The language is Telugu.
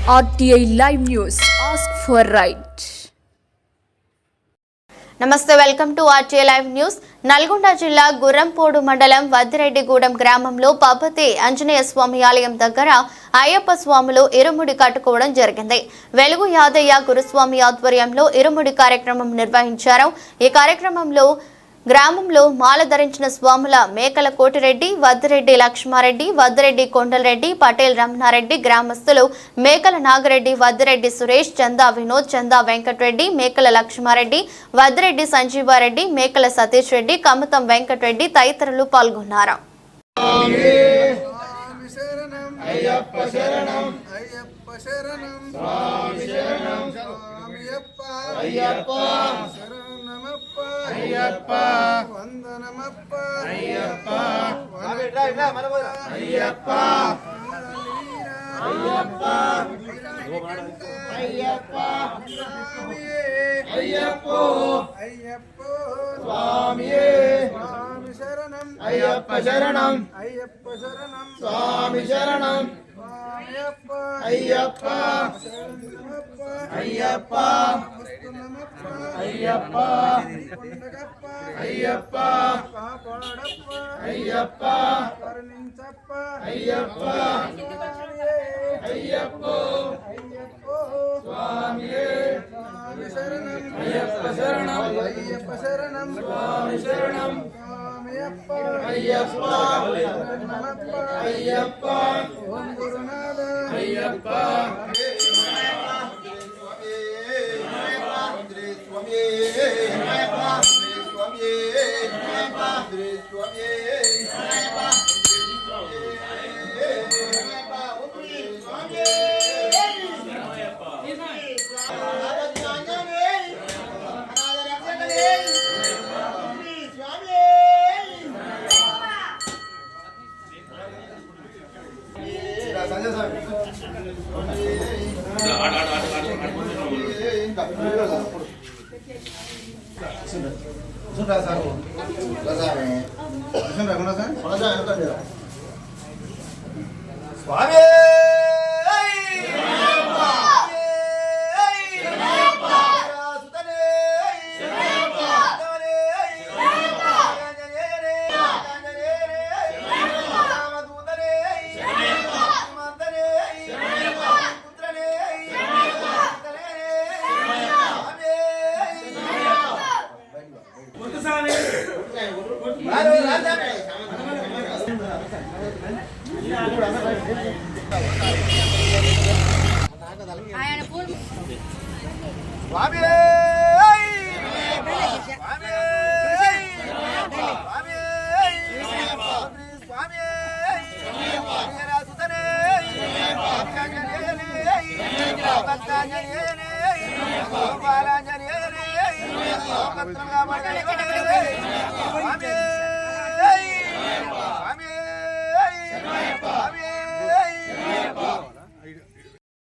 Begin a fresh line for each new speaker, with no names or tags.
RTI Live News. Ask for right.
నమస్తే, welcome to RTI Live News. Nalgonda జిల్లా గుర్రంపోడు మండలం వద్దిరెడ్డిగూడెం గ్రామంలో పబ్బతి ఆంజనేయ స్వామి ఆలయం దగ్గర అయ్యప్ప స్వాములు ఇరుముడి కట్టుకోవడం జరిగింది. వెలుగు యాదయ్య గురుస్వామి ఆధ్వర్యంలో ఇరుముడి కార్యక్రమం నిర్వహించారు. ఈ కార్యక్రమంలో గ్రామంలో మాల ధరించిన స్వాముల మేకల కోటిరెడ్డి, వద్దిరెడ్డి లక్ష్మారెడ్డి, వద్దిరెడ్డి కొండలరెడ్డి, పటేల్ రమణారెడ్డి, గ్రామస్తులు మేకల నాగరెడ్డి, వద్దిరెడ్డి సురేష్, చందా వినోద్, చందా వెంకటరెడ్డి, మేకల లక్ష్మారెడ్డి, వద్దిరెడ్డి సంజీవారెడ్డి, మేకల సతీష్ రెడ్డి, కమతం వెంకటరెడ్డి తదితరులు పాల్గొన్నారు.
అయ్యప్ప వందనమప్ప అయ్యప్ప అయ్యప్ప అయ్యప్ప అయ్యప్ప అయ్యప్ప అయ్యప్ప స్వామియే స్వామి శరణం అయ్యప్ప శరణం అయ్యప్ప శరణం స్వామి శరణం అయ్యప్ప అయ్యప్ప అయ్యప్ప అయ్యప్ప అయ్యప్ప కాపాడప్ప అయ్యప్ప కరుణించప్ప అయ్యప్ప అయ్యప్ప అయ్యప్ప స్వామియే స్వామి శరణం అయ్యప్ప శరణం అయ్యప్ప శరణం స్వామి శరణం స్వామియప్ప అయ్యప్ప శరణమప్ప అయ్యప్ప ఓం గురునాథ అయ్యప్ప స్వామి